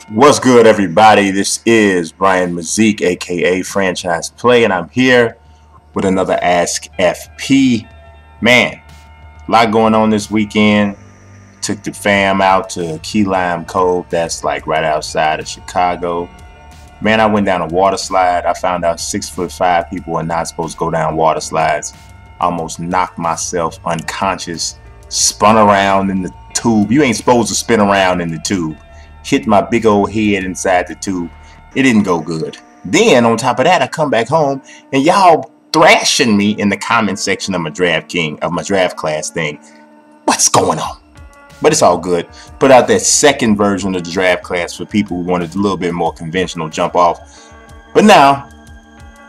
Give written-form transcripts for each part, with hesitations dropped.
What's good, everybody? This is Brian Mazik, aka Franchise Play, and I'm here with another Ask FP. Man, a lot going on this weekend. Took the fam out to Key Lime Cove, that's like right outside of Chicago. Man, I went down a water slide. I found out 6'5" people are not supposed to go down water slides. Almost knocked myself unconscious, spun around in the tube. You ain't supposed to spin around in the tube. Hit my big old head inside the tube. It didn't go good. Then on top of that, I come back home and y'all thrashing me in the comment section of my draft class thing. What's going on? But it's all good. Put out that second version of the draft class for people who wanted a little bit more conventional jump off. But now,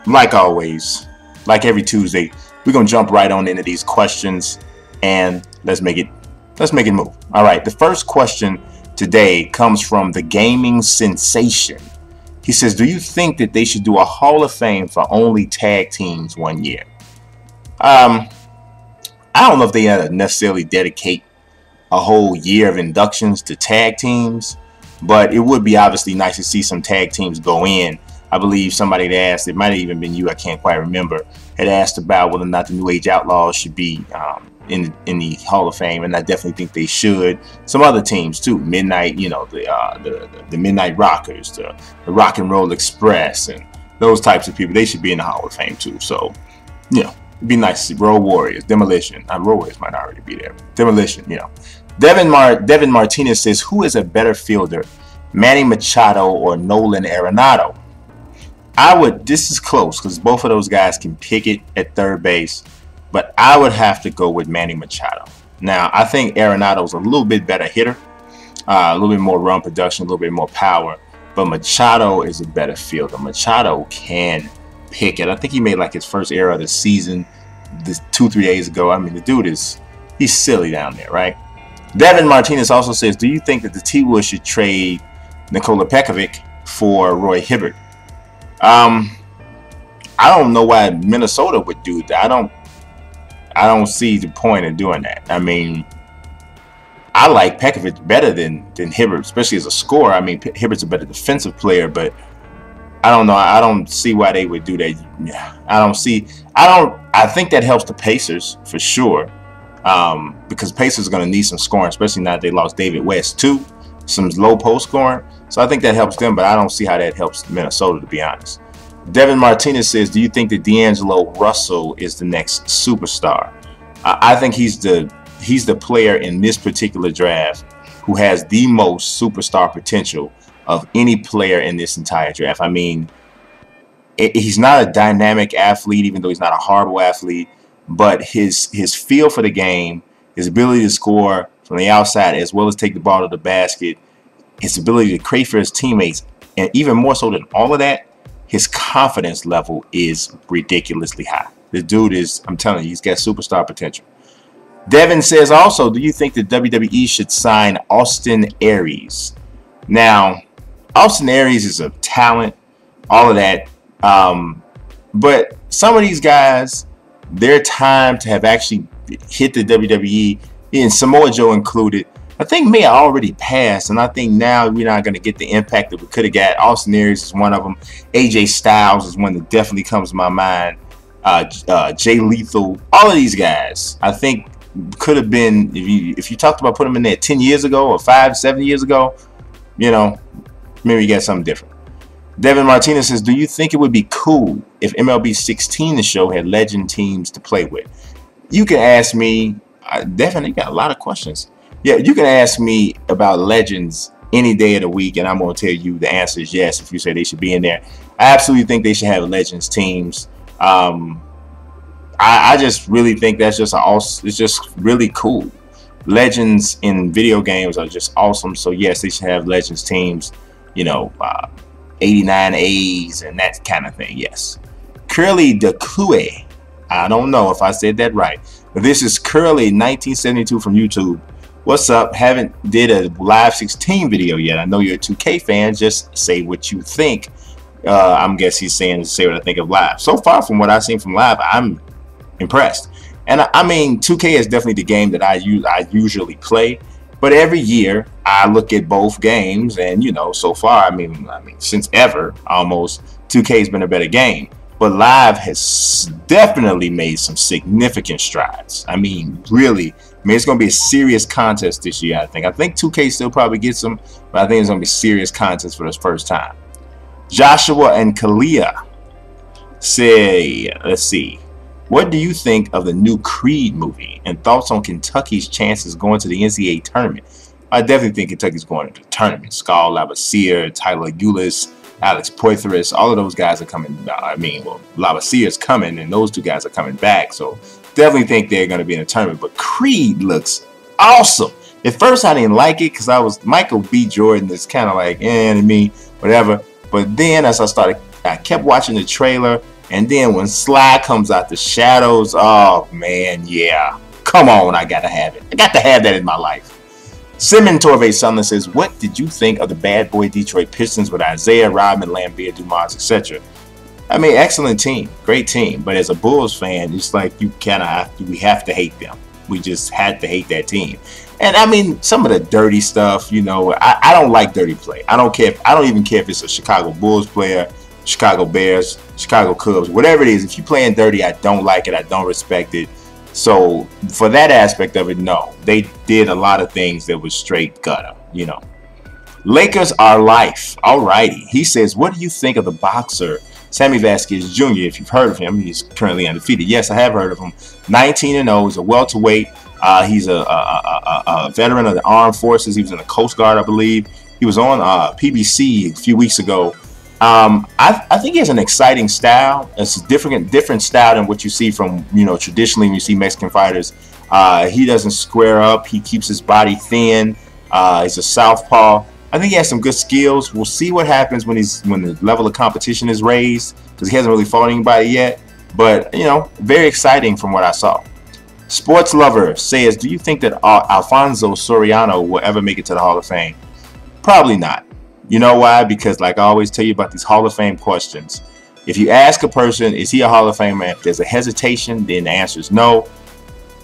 like always, like every Tuesday, we're gonna jump right on into these questions and let's make it move. All right, the first question today comes from the gaming sensation. He says, do you think that they should do a Hall of Fame for only tag teams one year? I don't know if they necessarily dedicate a whole year of inductions to tag teams, but it would be obviously nice to see some tag teams go in. I believe somebody had asked, it might have even been you, I can't quite remember, had asked about whether or not the New Age Outlaws should be in the Hall of Fame, and I definitely think they should. Some other teams too, Midnight, you know, the Midnight Rockers, the Rock and Roll Express, and those types of people, they should be in the Hall of Fame too. So, you know, it'd be nice to see Road Warriors, Demolition. Road Warriors might already be there. Demolition, you know. Devin Martinez says, who is a better fielder, Manny Machado or Nolan Arenado? This is close because both of those guys can pick it at third base, but I would have to go with Manny Machado. Now, I think Arenado's a little bit better hitter, a little bit more run production, a little bit more power, but Machado is a better fielder. Machado can pick it. I think he made like his first error of the season 2-3 days ago. I mean, the dude he's silly down there, right? Devin Martinez also says, do you think that the T-Wolves should trade Nikola Pekovic for Roy Hibbert? I don't know why Minnesota would do that. I don't see the point in doing that. I mean, I like Pekovic better than Hibbert, especially as a scorer. I mean, Hibbert's a better defensive player, but I don't know. I don't see why they would do that. I think that helps the Pacers for sure. Because Pacers are going to need some scoring, especially now that they lost David West too, some low post scoring. So I think that helps them, but I don't see how that helps Minnesota, to be honest. Devin Martinez says, do you think that D'Angelo Russell is the next superstar? I think he's the player in this particular draft who has the most superstar potential of any player in this entire draft. I mean, he's not a dynamic athlete, even though he's not a horrible athlete. But his feel for the game, his ability to score from the outside as well as take the ball to the basket, his ability to create for his teammates, and even more so than all of that, his confidence level is ridiculously high. The dude is, I'm telling you, he's got superstar potential. Devin says also, do you think that WWE should sign Austin Aries? Now, Austin Aries is a talent, all of that. But some of these guys, their time to have actually hit the WWE, and Samoa Joe included, I think may have already passed, and I think now we're not going to get the impact that we could have got. Austin Aries is one of them. AJ Styles is one that definitely comes to my mind. Jay Lethal, all of these guys, I think could have been, if you talked about putting them in there 10 years ago or 5-7 years ago, you know, maybe you got something different. Devin Martinez says, do you think it would be cool if MLB 16, the show, had legend teams to play with? You can ask me, Devin, you got a lot of questions. Yeah, you can ask me about legends any day of the week, and I'm going to tell you the answer is yes if you say they should be in there. I absolutely think they should have legends teams. I just really think that's just it's just really cool. Legends in video games are just awesome. So yes, they should have legends teams, you know, 89 A's and that kind of thing. Yes. Curly DeCue, I don't know if I said that right, but this is Curly 1972 from YouTube. What's up? Haven't did a live 16 video yet. I know you're a 2K fan. Just say what you think. I'm guess he's saying to say what I think of live. So far from what I've seen from live, I'm impressed. And I mean, 2K is definitely the game that I usually play. But every year I look at both games, and you know, so far, I mean, since ever, almost 2K's been a better game. But Live has definitely made some significant strides. I mean, really, it's going to be a serious contest this year, I think. I think 2K still probably gets them, but I think it's going to be a serious contest for the first time. Joshua and Kalia say, let's see, what do you think of the new Creed movie and thoughts on Kentucky's chances going to the NCAA tournament? I definitely think Kentucky's going to the tournament. Skal Labissiere, Tyler Ulis, Alex Poitras, all of those guys are coming. I mean, well, Labissiere coming, and those two guys are coming back. So definitely think they're going to be in the tournament. But Creed looks awesome. At first, I didn't like it because I was Michael B. Jordan is kind of like, to me, whatever. But then as I kept watching the trailer, and then when Sly comes out the shadows, oh man, yeah, come on, I gotta have it. I got to have that in my life. Simon Torvey Sunland says, what did you think of the bad boy Detroit Pistons with Isaiah, Rodman, Lambert, Dumas, etc.? I mean, excellent team, great team. But as a Bulls fan, it's like we have to hate them. We just had to hate that team. And I mean, some of the dirty stuff, you know, I don't like dirty play. I don't care. I don't even care if it's a Chicago Bulls player, Chicago Bears, Chicago Cubs, whatever it is. If you're playing dirty, I don't like it. I don't respect it. So for that aspect of it, no, they did a lot of things that was straight gutter, you know. Lakers are life. Alrighty. He says, what do you think of the boxer Sammy Vasquez Jr.? If you've heard of him, he's currently undefeated. Yes, I have heard of him. 19-0. He's a welterweight. He's a veteran of the armed forces. He was in the Coast Guard, I believe. He was on PBC a few weeks ago. I think he has an exciting style. It's a different style than what you see from, you know, traditionally when you see Mexican fighters. He doesn't square up. He keeps his body thin. He's a southpaw. I think he has some good skills. We'll see what happens when the level of competition is raised, because he hasn't really fought anybody yet. But, you know, very exciting from what I saw. Sports Lover says, do you think that Alfonso Soriano will ever make it to the Hall of Fame? Probably not. You know why? Because like I always tell you about these Hall of Fame questions, if you ask a person, is he a Hall of Famer? If there's a hesitation, then the answer is no.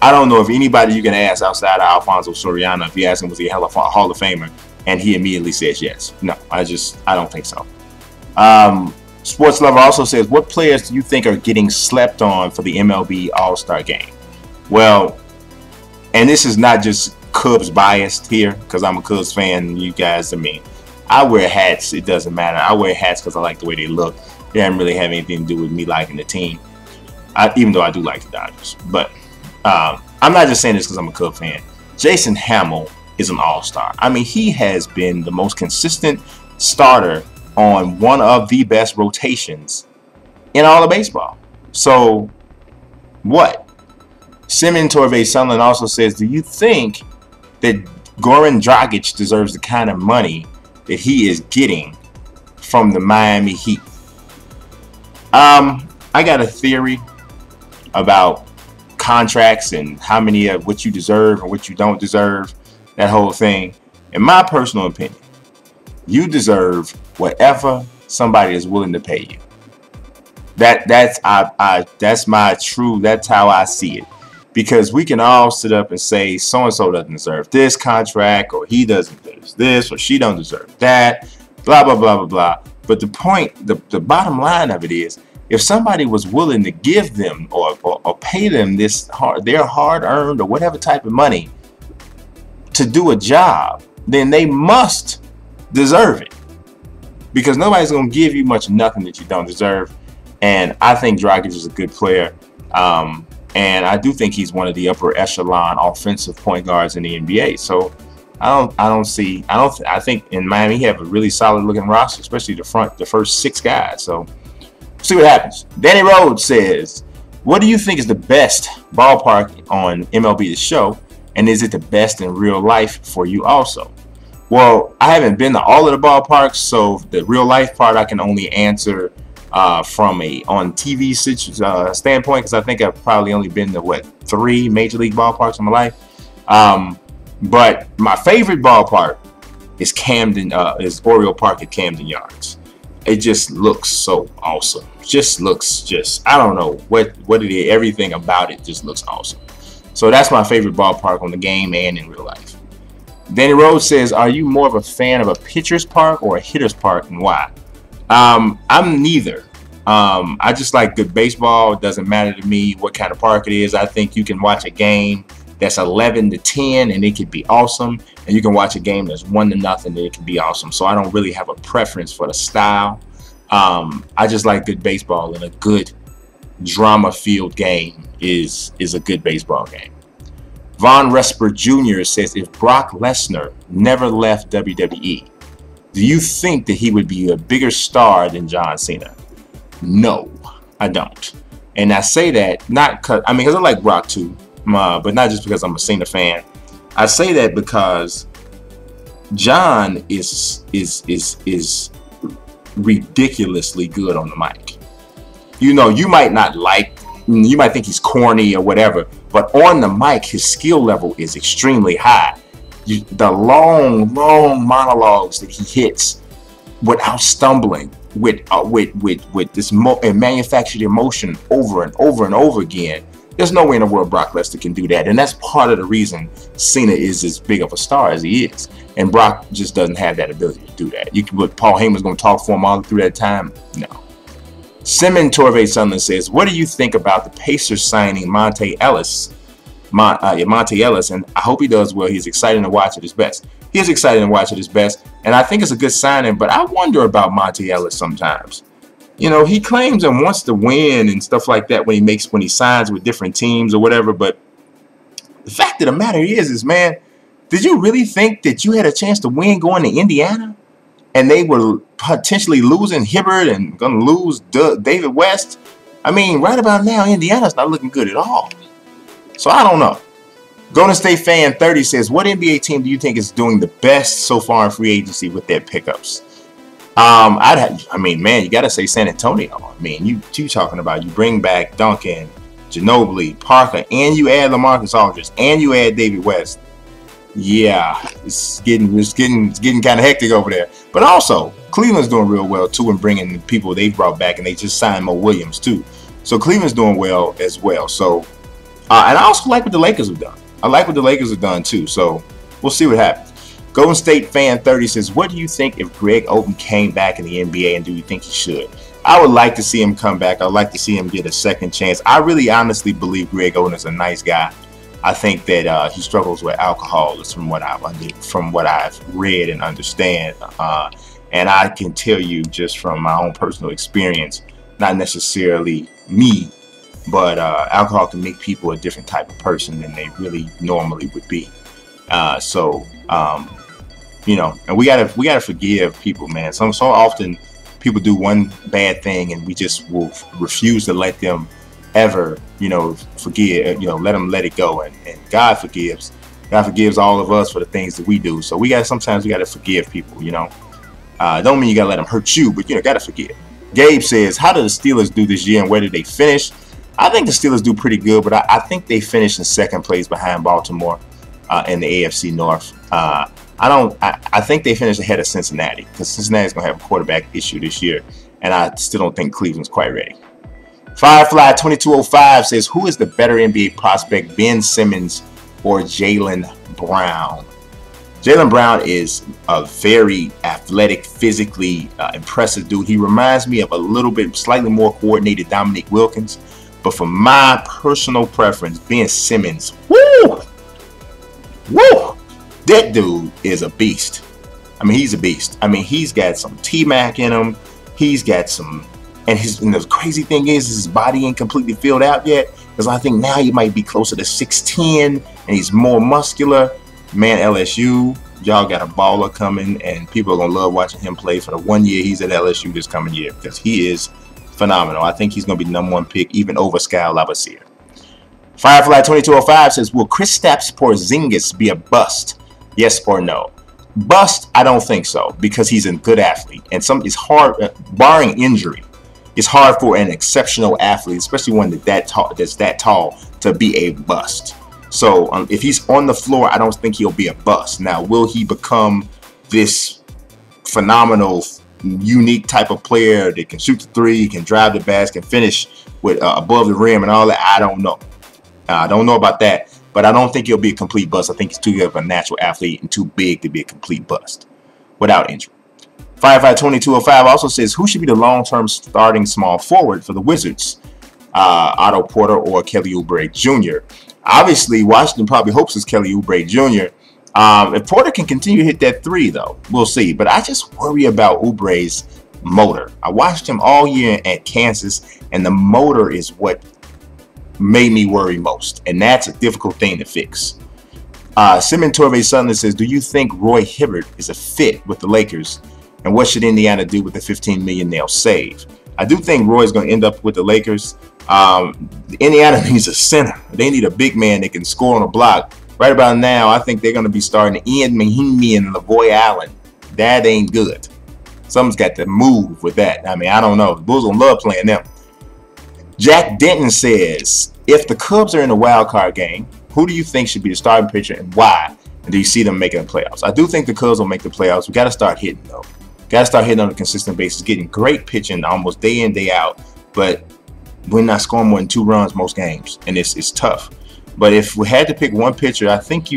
I don't know if anybody you can ask outside of Alfonso Soriano, if you ask him, was he a Hall of Famer, and he immediately says yes. No, I don't think so. Sports Lover also says, what players do you think are getting slept on for the MLB All-Star Game? Well, and this is not just Cubs biased here, because I'm a Cubs fan, you guys, I mean, I wear hats. It doesn't matter. I wear hats because I like the way they look. They don't really have anything to do with me liking the team, even though I do like the Dodgers. But I'm not just saying this because I'm a Cub fan. Jason Hammel is an all-star. I mean, he has been the most consistent starter on one of the best rotations in all of baseball. So, what? Simon Torvey Sunland also says, do you think that Goran Dragic deserves the kind of money that he is getting from the Miami Heat? I got a theory about contracts and how many of what you deserve and what you don't deserve, that whole thing. In my personal opinion, you deserve whatever somebody is willing to pay you. That's how I see it. Because we can all sit up and say so-and-so doesn't deserve this contract, or he doesn't deserve this, or she don't deserve that, blah, blah, blah, blah, blah. But the point, the bottom line of it is, if somebody was willing to give them or pay them their hard-earned or whatever type of money to do a job, then they must deserve it. Because nobody's going to give you much of nothing that you don't deserve. And I think Dragic is a good player. And I do think he's one of the upper echelon offensive point guards in the NBA. So I think in Miami he have a really solid looking roster, especially the first 6 guys. So see what happens. Danny Rhodes says, what do you think is the best ballpark on MLB The Show? And is it the best in real life for you also? Well, I haven't been to all of the ballparks, so the real life part I can only answer from a on TV standpoint, because I think I've probably only been to 3 major league ballparks in my life. But my favorite ballpark is is Oriole Park at Camden Yards. It just looks so awesome. I don't know what it is. Everything about it just looks awesome. So that's my favorite ballpark on the game and in real life. Danny Rose says, are you more of a fan of a pitcher's park or a hitter's park, and why? I'm neither. I just like good baseball. It doesn't matter to me what kind of park it is. I think you can watch a game that's 11-10 and it could be awesome, and you can watch a game that's 1-0 and it can be awesome. So I don't really have a preference for the style. I just like good baseball, and a good drama-filled game is a good baseball game. Von Resper Jr. says, if Brock Lesnar never left WWE, do you think that he would be a bigger star than John Cena? No, I don't. And I say that not because I like Brock too, but not just because I'm a Cena fan. I say that because John is ridiculously good on the mic. You know, you might think he's corny or whatever, but on the mic, his skill level is extremely high. The long monologues that he hits without stumbling, with this manufactured emotion over and over and over again. There's no way in the world Brock Lesnar can do that, and that's part of the reason Cena is as big of a star as he is. And Brock just doesn't have that ability to do that. But Paul Heyman's going to talk for him all through that time? No. Simon Torvey Sunderland says, what do you think about the Pacers signing Monte Ellis? Monte Ellis, and I hope he does well. He's excited to watch at his best. He is excited to watch at his best, and I think it's a good signing, but I wonder about Monte Ellis sometimes. You know, he claims and wants to win and stuff like that when he signs with different teams or whatever, but the fact of the matter is, man, did you really think that you had a chance to win going to Indiana? And they were potentially losing Hibbert and going to lose David West? I mean, right about now, Indiana's not looking good at all. So I don't know. Golden State Fan 30 says, what NBA team do you think is doing the best so far in free agency with their pickups? I mean, man, you got to say San Antonio. I mean, you talking about, you bring back Duncan, Ginobili, Parker, and you add LaMarcus Aldridge, and you add David West. Yeah, it's getting kind of hectic over there. But also, Cleveland's doing real well too, in bringing the people they brought back, and they just signed Mo Williams too. So Cleveland's doing well as well. So, and I also like what the Lakers have done. I like what the Lakers have done too. So we'll see what happens. Golden State Fan 30 says, what do you think if Greg Oden came back in the NBA, and do you think he should? I would like to see him come back. I'd like to see him get a second chance. I really honestly believe Greg Oden is a nice guy. I think that he struggles with alcohol, from what I've read and understand. And I can tell you just from my own personal experience, not necessarily me, but alcohol can make people a different type of person than they really normally would be. You know, and we gotta forgive people, man. So often people do one bad thing, and we just will refuse to let them ever, you know, forgive, you know, let it go. And God forgives. God forgives all of us for the things that we do. So sometimes we gotta forgive people, you know. Don't mean you gotta let them hurt you, but you know, gotta forgive. Gabe says, how did the Steelers do this year, and where did they finish? I think the Steelers do pretty good, but I think they finished in second place behind Baltimore in the AFC North. I think they finished ahead of Cincinnati, because Cincinnati's gonna have a quarterback issue this year, and I still don't think Cleveland's quite ready. Firefly 2205 says, who is the better NBA prospect, Ben Simmons or Jaylen Brown? Jaylen Brown is a very athletic, physically impressive dude. He reminds me of a little bit, slightly more coordinated Dominique Wilkins. But for my personal preference, Ben Simmons, woo! That dude is a beast. I mean, he's a beast. I mean, he's got some T-Mac in him. He's got some, and the crazy thing is his body ain't completely filled out yet, because I think now he might be closer to 6'10", and he's more muscular. Man, LSU, y'all got a baller coming, and people are going to love watching him play for the 1 year he's at LSU this coming year, because he is phenomenal. I think he's going to be the #1 pick, even over Skal Labissiere. Firefly 2205 says, will Kristaps Porzingis be a bust? Yes or no? Bust, I don't think so, because he's a good athlete, and it's hard, barring injury, it's hard for an exceptional athlete, especially one that's that tall, to be a bust. So if he's on the floor, I don't think he'll be a bust. Now, will he become this phenomenal, unique type of player that can shoot the three, can drive the basket, can finish with above the rim and all that? I don't know. I don't know about that. but I don't think he'll be a complete bust. I think he's too good of a natural athlete and too big to be a complete bust without injury. Firefight 2205 also says, who should be the long-term starting small forward for the Wizards? Otto Porter or Kelly Oubre Jr.? Obviously, Washington probably hopes it's Kelly Oubre Jr. If Porter can continue to hit that three, though, we'll see. But I just worry about Oubre's motor. I watched him all year at Kansas, and the motor is what made me worry most. And that's a difficult thing to fix. Simon Torvey Sutherland says, do you think Roy Hibbert is a fit with the Lakers? And what should Indiana do with the $15 million they'll save? I do think Roy's going to end up with the Lakers. Indiana needs a center. They need a big man that can score on a block. Right about now, I think they're going to be starting Ian Mahinmi and Lavoy Allen. That ain't good. Someone's got to move with that. I mean, I don't know. The Bulls will love playing them. Jack Denton says, if the Cubs are in the wild card game, who do you think should be the starting pitcher and why? And do you see them making the playoffs? I do think the Cubs will make the playoffs. We got to start hitting, though. Got to start hitting on a consistent basis, getting great pitching almost day in, day out. But we're not scoring more than 2 runs most games, and it's tough. But if we had to pick one pitcher, I think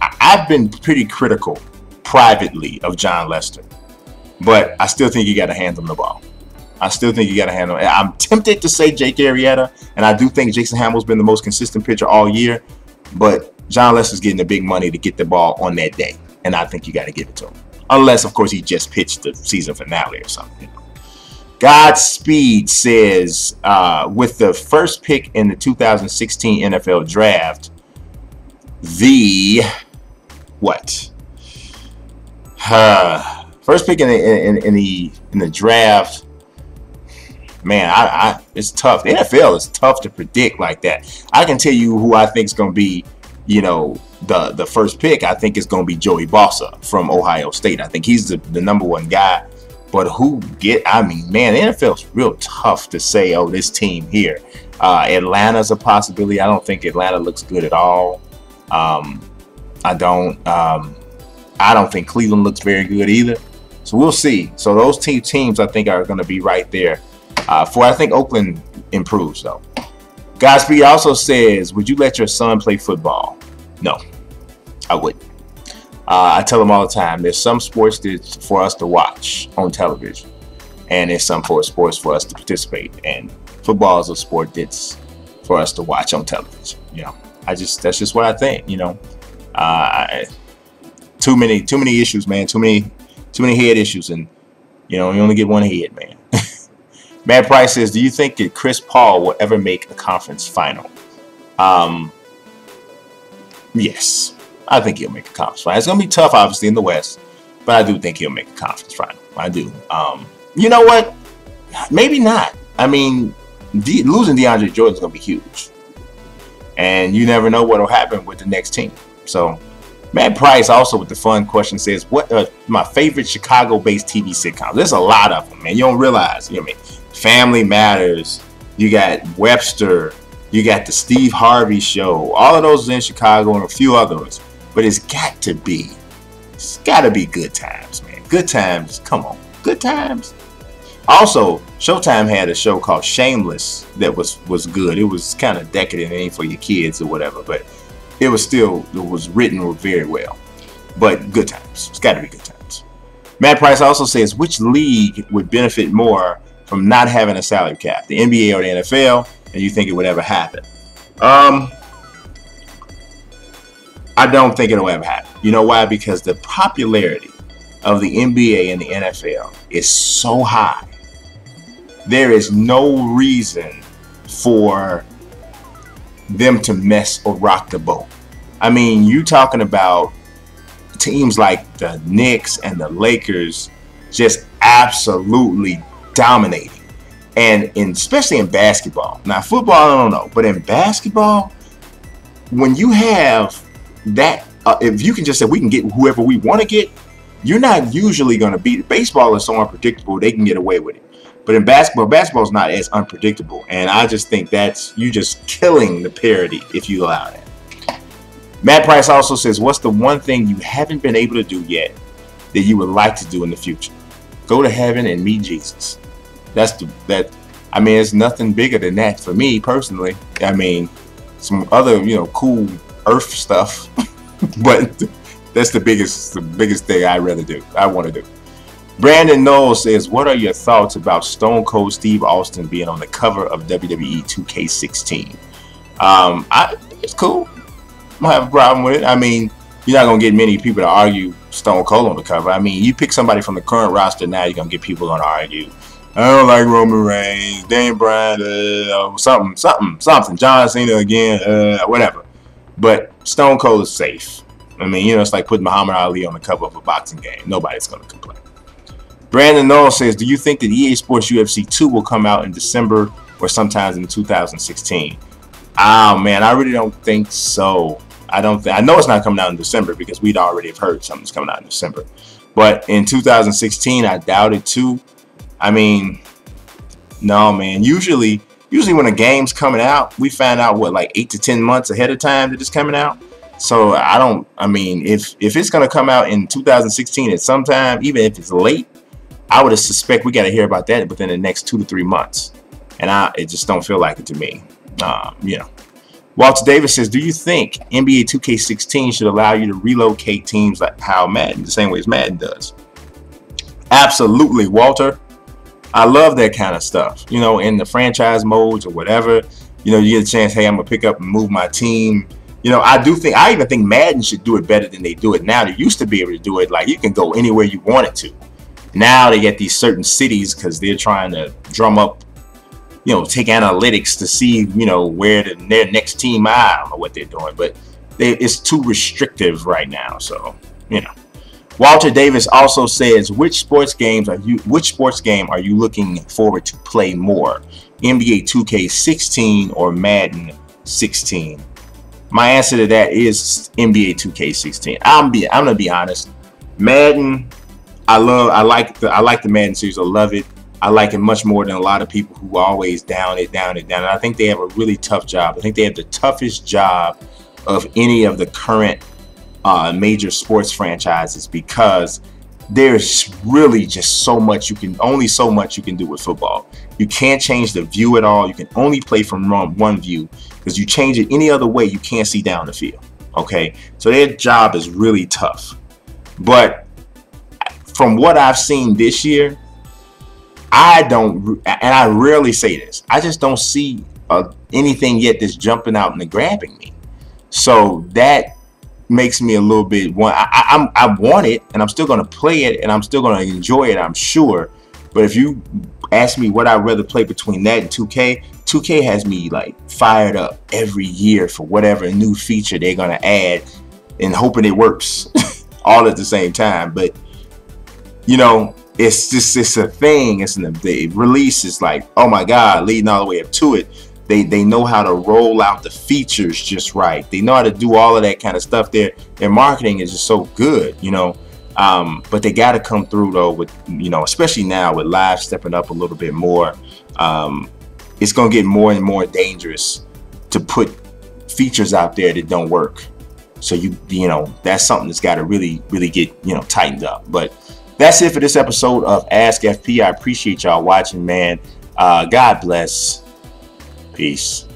I've been pretty critical privately of John Lester, but I still think you got to hand him the ball. I still think you got to handle it. I'm tempted to say Jake Arrieta, and I do think Jason Hammel's been the most consistent pitcher all year, but John Lester's getting the big money to get the ball on that day, and I think you got to give it to him. Unless, of course, he just pitched the season finale or something. Godspeed says, with the first pick in the 2016 NFL Draft, first pick in the draft, man, it's tough. The NFL is tough to predict like that. I can tell you who I think is going to be, the first pick. I think is going to be Joey Bosa from Ohio State. I think he's the #1 guy. But I mean, man, the NFL is real tough to say, oh, this team here. Atlanta's a possibility. I don't think Atlanta looks good at all. I don't think Cleveland looks very good either. So we'll see. So those teams I think are going to be right there. I think Oakland improves, though. Godspeed also says, would you let your son play football? No, I wouldn't. I tell them all the time, there's some sports that's for us to watch on television, and there's some sports for us to participate. And football is a sport that's for us to watch on television. That's just what I think. Too many issues, man. Too many head issues, and you only get one head, man. Matt Price says, do you think that Chris Paul will ever make a conference final? Yes. I think he'll make a conference final. It's going to be tough, obviously, in the West, but I do think he'll make a conference final. I do. You know what? Maybe not. I mean, losing DeAndre Jordan is going to be huge. And you never know what will happen with the next team. So, Matt Price also with the fun question says, what are my favorite Chicago-based TV sitcoms? There's a lot of them, man. You don't realize. Family Matters. You got Webster. You got the Steve Harvey Show. All of those are in Chicago and a few others. But it's got to be Good Times, man. Good Times, come on. Good Times. Also, Showtime had a show called Shameless that was good. It was kind of decadent, ain't for your kids or whatever, but it was written very well. But Good Times. It's got to be Good Times. Matt Price also says, which league would benefit more from not having a salary cap, the NBA or the NFL? And you think it would ever happen? I don't think it'll ever happen. You know why? Because the popularity of the NBA and the NFL is so high. There is no reason for them to mess or rock the boat. I mean, you talking about teams like the Knicks and the Lakers just absolutely dominating. And especially in basketball. Now, football, I don't know. But in basketball, when you have that, if you can just say we can get whoever we want to get, you're not usually going to beat. Baseball is so unpredictable, they can get away with it. But in basketball is not as unpredictable. And I just think you just killing the parity if you allow that. Matt Price also says, what's the one thing you haven't been able to do yet that you would like to do in the future? Go to heaven and meet Jesus. I mean, it's nothing bigger than that for me personally. I mean, some other, cool Earth stuff. But that's the biggest thing I want to do. Brandon Knowles says, what are your thoughts about Stone Cold Steve Austin being on the cover of WWE 2K16? It's cool. I don't have a problem with it. I mean, you're not going to get many people to argue Stone Cold on the cover. I mean, you pick somebody from the current roster now, you're going to get people going to argue, I don't like Roman Reigns, Daniel Bryan, something. John Cena again, whatever. But Stone Cold is safe. I mean, it's like putting Muhammad Ali on the cover of a boxing game. Nobody's going to complain. Brandon Knowles says, do you think that EA Sports UFC 2 will come out in December or sometimes in 2016? Oh, man, I really don't think so. I know it's not coming out in December because we'd already have heard something's coming out in December. But in 2016, I doubt it too. I mean, no, man. Usually when a game's coming out, we find out, like 8 to 10 months ahead of time that it's coming out. So I mean, if it's going to come out in 2016 at some time, even if it's late, I would suspect we got to hear about that within the next 2 to 3 months. And it just don't feel like it to me. Walter Davis says, do you think NBA 2K16 should allow you to relocate teams like how Madden, the same way as Madden does? Absolutely, Walter. I love that kind of stuff. In the franchise modes or whatever, you get a chance, hey, I'm going to pick up and move my team. I even think Madden should do it better than they do it now. They used to be able to do it like you can go anywhere you wanted to. Now they get these certain cities because they're trying to drum up, take analytics to see, where their next team are. I don't know what they're doing, but it's too restrictive right now. So, Walter Davis also says, which sports game are you looking forward to play more? NBA 2K16 or Madden 16? My answer to that is NBA 2K16. I'm gonna be honest. Madden, I like the Madden series. I love it. I like it much more than a lot of people who always down it. And I think they have a really tough job. I think they have the toughest job of any of the current major sports franchises because there's really just only so much you can do with football. You can't change the view at all. You can only play from one view because you change it any other way, you can't see down the field. Okay, so their job is really tough. But from what I've seen this year, and I rarely say this, I just don't see anything yet that's jumping out and grabbing me. So that makes me a little bit, I want it, and I'm still going to play it, and I'm still going to enjoy it, I'm sure. But if you ask me what I'd rather play between that and 2K has me like fired up every year for whatever new feature they're going to add and hoping it works all at the same time. But it's a thing. The release is like, oh my God, leading all the way up to it. They know how to roll out the features just right. They know how to do all of that kind of stuff. Their marketing is just so good, but they got to come through though with, especially now with live stepping up a little bit more. It's going to get more and more dangerous to put features out there that don't work. So that's something that's got to really, really get, tightened up. But that's it for this episode of Ask FP. I appreciate y'all watching, man. God bless. Peace.